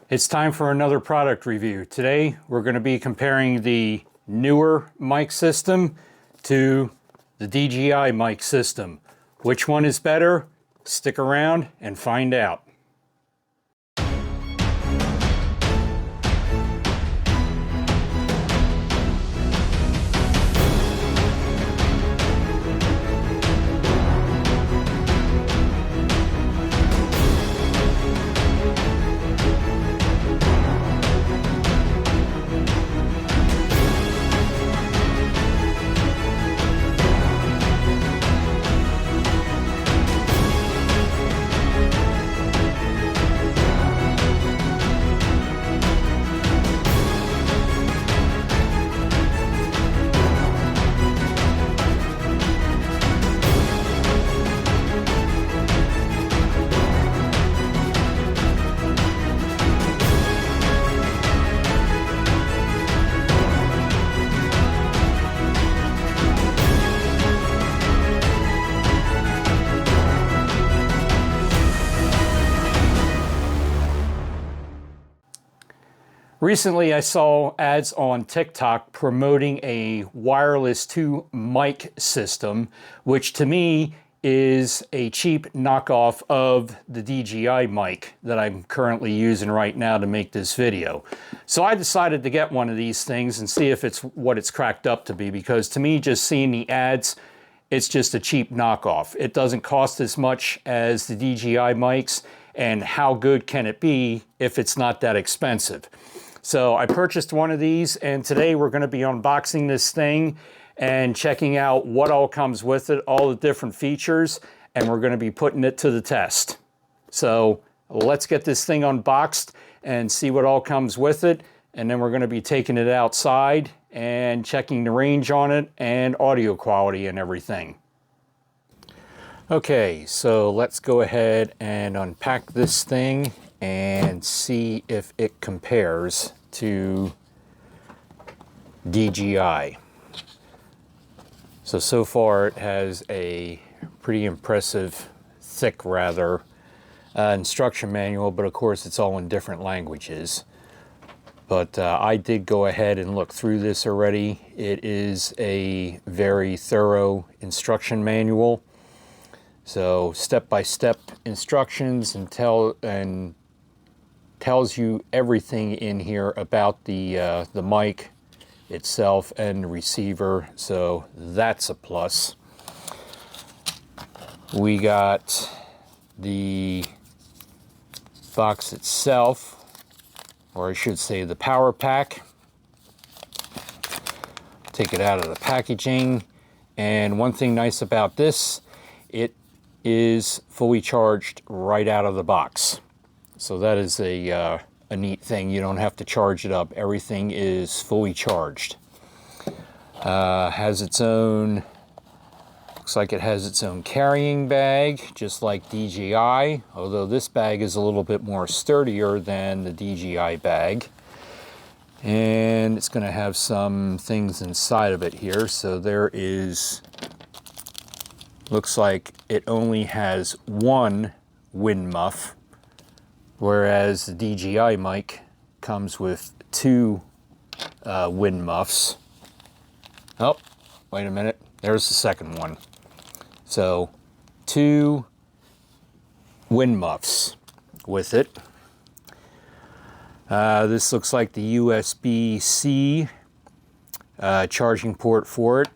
It's time for another product review. Today we're going to be comparing the Neewer mic system to the DJI mic system. Which one is better? Stick around and find out. Recently, I saw ads on TikTok promoting a wireless 2 mic system, which to me is a cheap knockoff of the DJI mic that I'm currently using right now to make this video. So I decided to get one of these things and see if it's what it's cracked up to be, because to me, just seeing the ads, it's just a cheap knockoff. It doesn't cost as much as the DJI mics, and how good can it be if it's not that expensive? So I purchased one of these, and today we're going to be unboxing this thing and checking out what all comes with it, all the different features, and we're going to be putting it to the test. So let's get this thing unboxed and see what all comes with it, and then we're going to be taking it outside and checking the range on it and audio quality and everything. Okay, so let's go ahead and unpack this thing and see if it compares to DJI. So far it has a pretty impressive, thick rather, instruction manual, but of course it's all in different languages. But I did go ahead and look through this already. It is a very thorough instruction manual. So step-by-step instructions and tells you everything in here about the mic itself and the receiver, so that's a plus. We got the box itself, or I should say the power pack. Take it out of the packaging, and one thing nice about this, it is fully charged right out of the box. So that is a neat thing. You don't have to charge it up. Everything is fully charged. Has its own, looks like it has its own carrying bag, just like DJI, although this bag is a little bit more sturdier than the DJI bag. And it's going to have some things inside of it here. So there is, looks like it only has one wind muff, whereas the DJI mic comes with two wind muffs. Oh, wait a minute, there's the second one. So, two wind muffs with it. This looks like the USB-C charging port for it.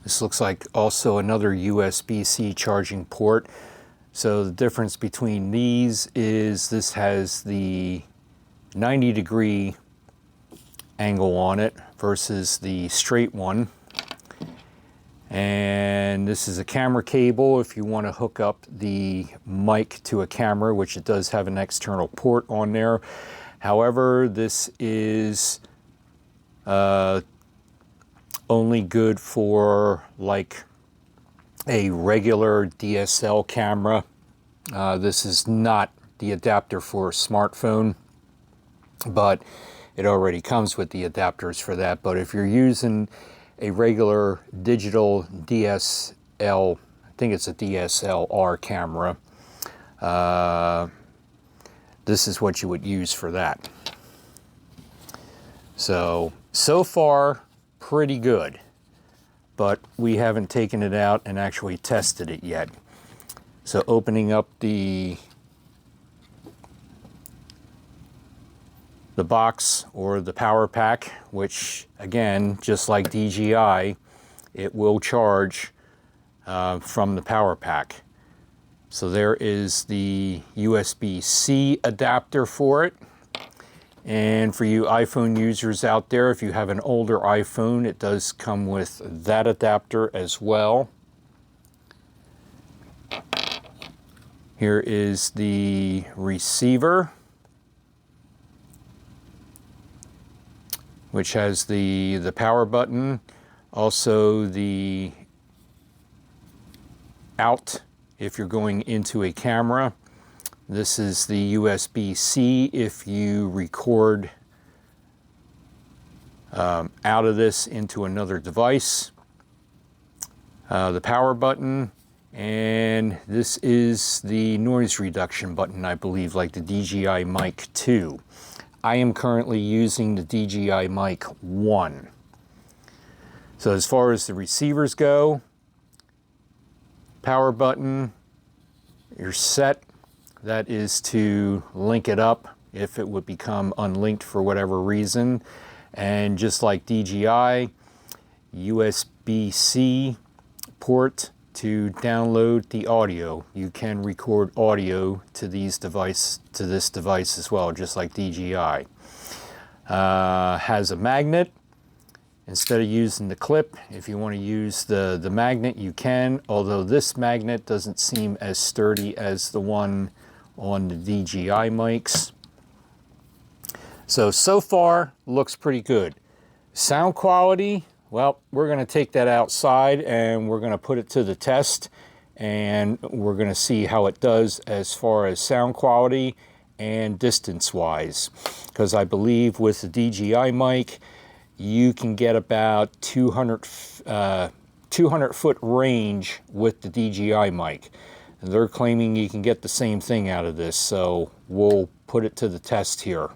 This looks like also another USB-C charging port. So the difference between these is this has the 90-degree angle on it versus the straight one. And this is a camera cable if you want to hook up the mic to a camera, which it does have an external port on there. However, this is only good for like a regular DSL camera. This is not the adapter for a smartphone, but it already comes with the adapters for that. But if you're using a regular digital DSL, I think it's a DSLR camera, this is what you would use for that. So far, pretty good, but we haven't taken it out and actually tested it yet. So opening up the box or the power pack, which again, just like DJI, it will charge from the power pack. So there is the USB-C adapter for it. And for you iPhone users out there, if you have an older iPhone, it does come with that adapter as well. Here is the receiver, which has the power button, also the out if you're going into a camera. This is the USB-C if you record out of this into another device. The power button, and this is the noise reduction button, I believe, like the DJI Mic 2. I am currently using the DJI Mic 1. So as far as the receivers go, power button, you're set. That is to link it up if it would become unlinked for whatever reason. And just like DJI, USB-C port to download the audio. You can record audio to this device as well, just like DJI. Has a magnet. Instead of using the clip, if you want to use the magnet, you can, although this magnet doesn't seem as sturdy as the one on the DJI mics. So far, looks pretty good. Sound quality, well, we're going to take that outside and we're going to put it to the test, and we're going to see how it does as far as sound quality and distance-wise. Because I believe with the DJI mic, you can get about 200 foot range with the DJI mic. And they're claiming you can get the same thing out of this, so we'll put it to the test here.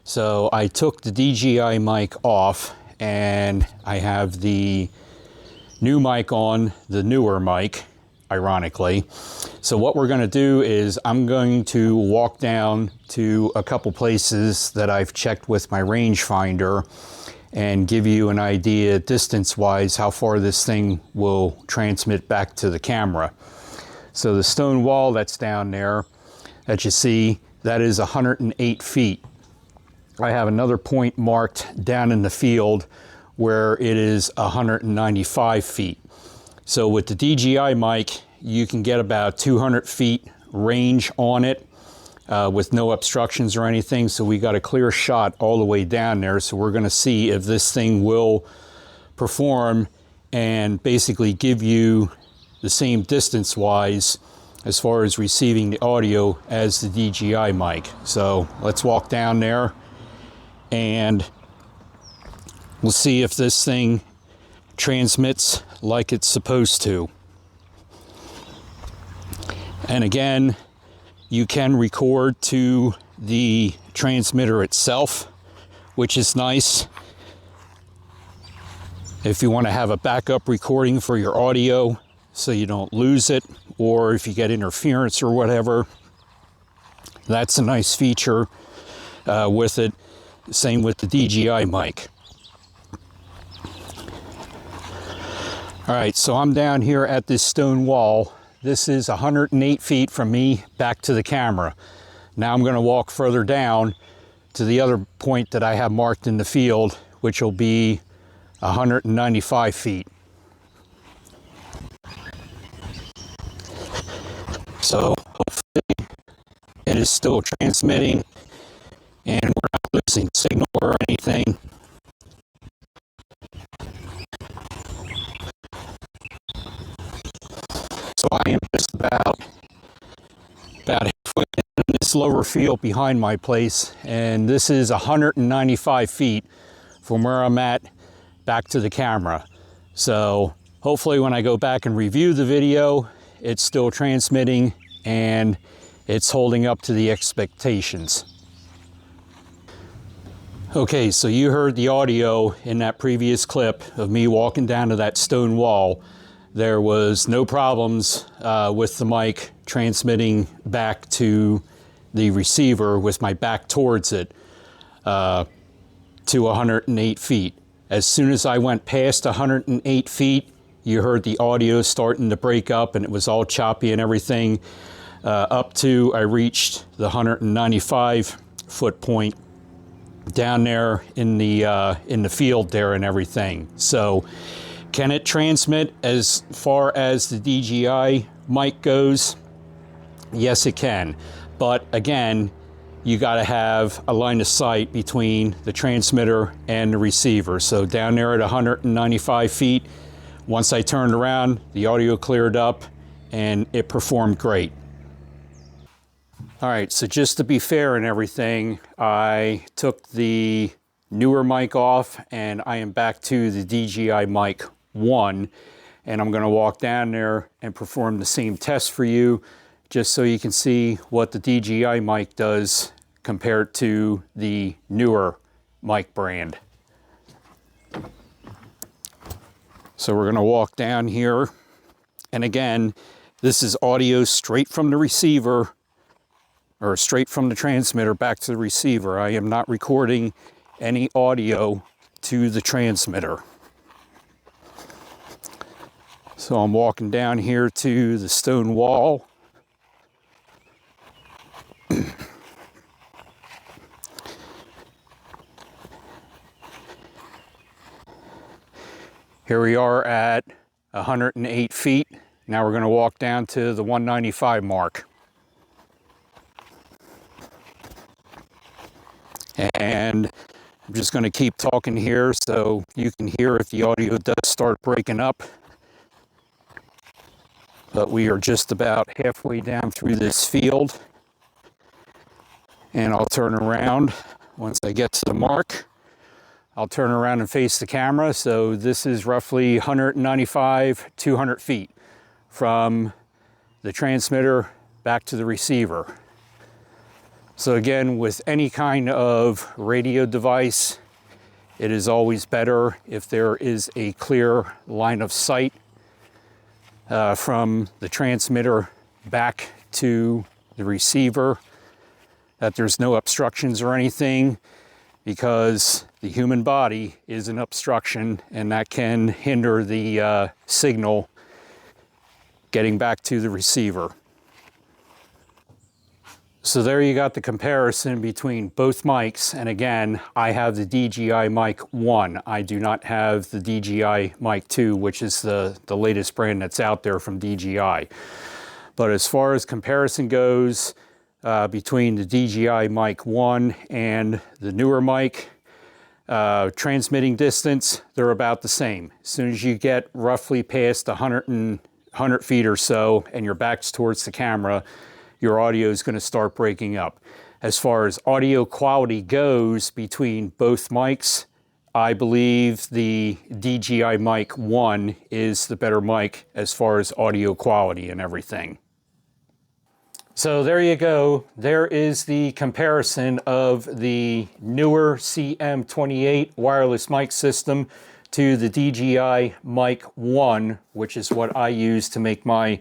So I took the DJI mic off and I have the new mic on, the Neewer mic, ironically. So what we're going to do is I'm going to walk down to a couple places that I've checked with my rangefinder and give you an idea distance-wise how far this thing will transmit back to the camera. So the stone wall that's down there that you see, that is 108 feet. I have another point marked down in the field where it is 195 feet. So with the DJI mic, you can get about 200 feet range on it with no obstructions or anything. So we got a clear shot all the way down there. So we're going to see if this thing will perform and basically give you the same distance-wise as far as receiving the audio as the DJI mic. So let's walk down there and we'll see if this thing transmits like it's supposed to. And again, you can record to the transmitter itself, which is nice. If you want to have a backup recording for your audio so you don't lose it, or if you get interference or whatever, that's a nice feature with it. Same with the DJI mic. All right, so I'm down here at this stone wall. This is 108 feet from me back to the camera. Now I'm going to walk further down to the other point that I have marked in the field, which will be 195 feet. So hopefully it is still transmitting and we're not losing signal or anything. So I am just about halfway in this lower field behind my place, and this is 195 feet from where I'm at back to the camera. So hopefully when I go back and review the video, it's still transmitting and it's holding up to the expectations. Okay, so you heard the audio in that previous clip of me walking down to that stone wall. There was no problems with the mic transmitting back to the receiver with my back towards it to 108 feet. As soon as I went past 108 feet, you heard the audio starting to break up and it was all choppy and everything. Up to I reached the 195 foot point down there in the field there and everything. So can it transmit as far as the DJI mic goes? Yes, it can. But again, you got to have a line of sight between the transmitter and the receiver. So down there at 195 feet, once I turned around, the audio cleared up and it performed great. All right, so just to be fair and everything, I took the Neewer mic off and I am back to the DJI mic 1, and I'm gonna walk down there and perform the same test for you, just so you can see what the DJI mic does compared to the Neewer mic brand. So we're gonna walk down here, and again, this is audio straight from the receiver, or straight from the transmitter back to the receiver. I am not recording any audio to the transmitter. So I'm walking down here to the stone wall. Here we are at 108 feet. Now we're going to walk down to the 195 mark. And I'm just going to keep talking here so you can hear if the audio does start breaking up. But we are just about halfway down through this field. And I'll turn around once I get to the mark. I'll turn around and face the camera. So this is roughly 195, 200 feet from the transmitter back to the receiver. So again, with any kind of radio device, it is always better if there is a clear line of sight from the transmitter back to the receiver, that there's no obstructions or anything, because the human body is an obstruction and that can hinder the signal getting back to the receiver. So there you got the comparison between both mics, and again, I have the DJI Mic 1. I do not have the DJI Mic 2, which is the latest brand that's out there from DJI. But as far as comparison goes, between the DJI Mic 1 and the Neewer mic, transmitting distance, they're about the same. As soon as you get roughly past 100 feet or so and your back's towards the camera, your audio is going to start breaking up. As far as audio quality goes between both mics, I believe the DJI Mic 1 is the better mic as far as audio quality and everything. So there you go. There is the comparison of the Neewer Cm28 wireless mic system to the DJI Mic 1, which is what I use to make my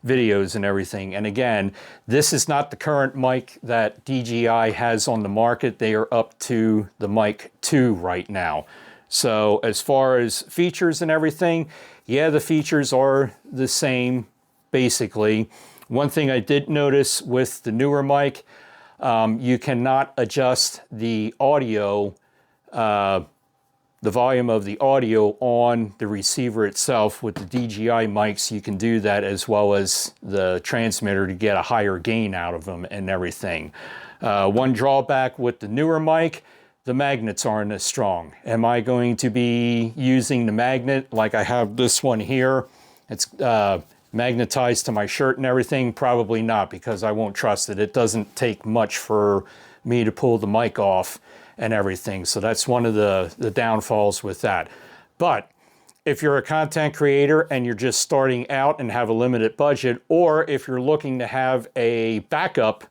videos and everything. And again, this is not the current mic that DJI has on the market. They are up to the Mic 2 right now. So as far as features and everything, yeah, the features are the same basically. One thing I did notice with the Neewer mic, you cannot adjust the audio, the volume of the audio on the receiver itself. With the DJI mics, you can do that, as well as the transmitter, to get a higher gain out of them and everything. One drawback with the Neewer mic, the magnets aren't as strong. Am I going to be using the magnet like I have this one here? It's magnetized to my shirt and everything? Probably not, because I won't trust it. It doesn't take much for me to pull the mic off and everything. So that's one of the downfalls with that. But if you're a content creator and you're just starting out and have a limited budget, or if you're looking to have a backup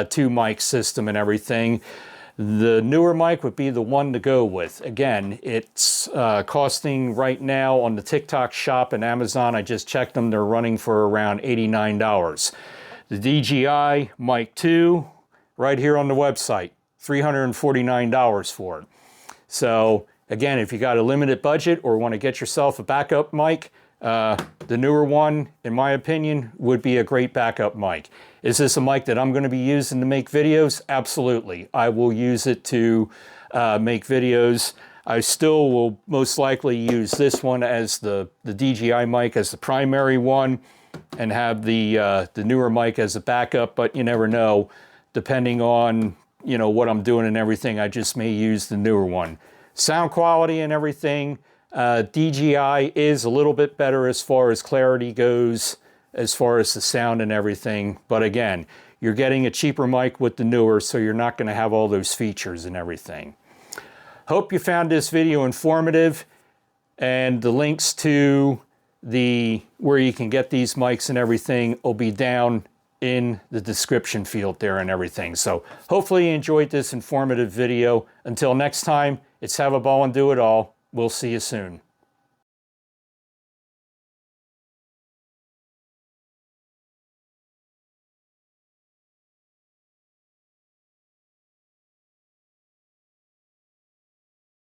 two mic system and everything, the Neewer mic would be the one to go with. Again, it's costing right now on the TikTok shop and Amazon, I just checked them, they're running for around $89. The DJI Mic 2, right here on the website, $349 for it. So again, if you got a limited budget or want to get yourself a backup mic, the Neewer one, in my opinion, would be a great backup mic. Is this a mic that I'm going to be using to make videos? Absolutely. I will use it to make videos. I still will most likely use this one as the DJI mic as the primary one and have the Neewer mic as a backup, but you never know. Depending on, you know, what I'm doing and everything, I just may use the Neewer one. Sound quality and everything, DJI is a little bit better as far as clarity goes, as far as the sound and everything. But again, you're getting a cheaper mic with the Neewer, so you're not going to have all those features and everything. Hope you found this video informative, and the links to where you can get these mics and everything will be down in the description field there and everything. So hopefully you enjoyed this informative video. Until next time, it's have a ball and do it all. We'll see you soon.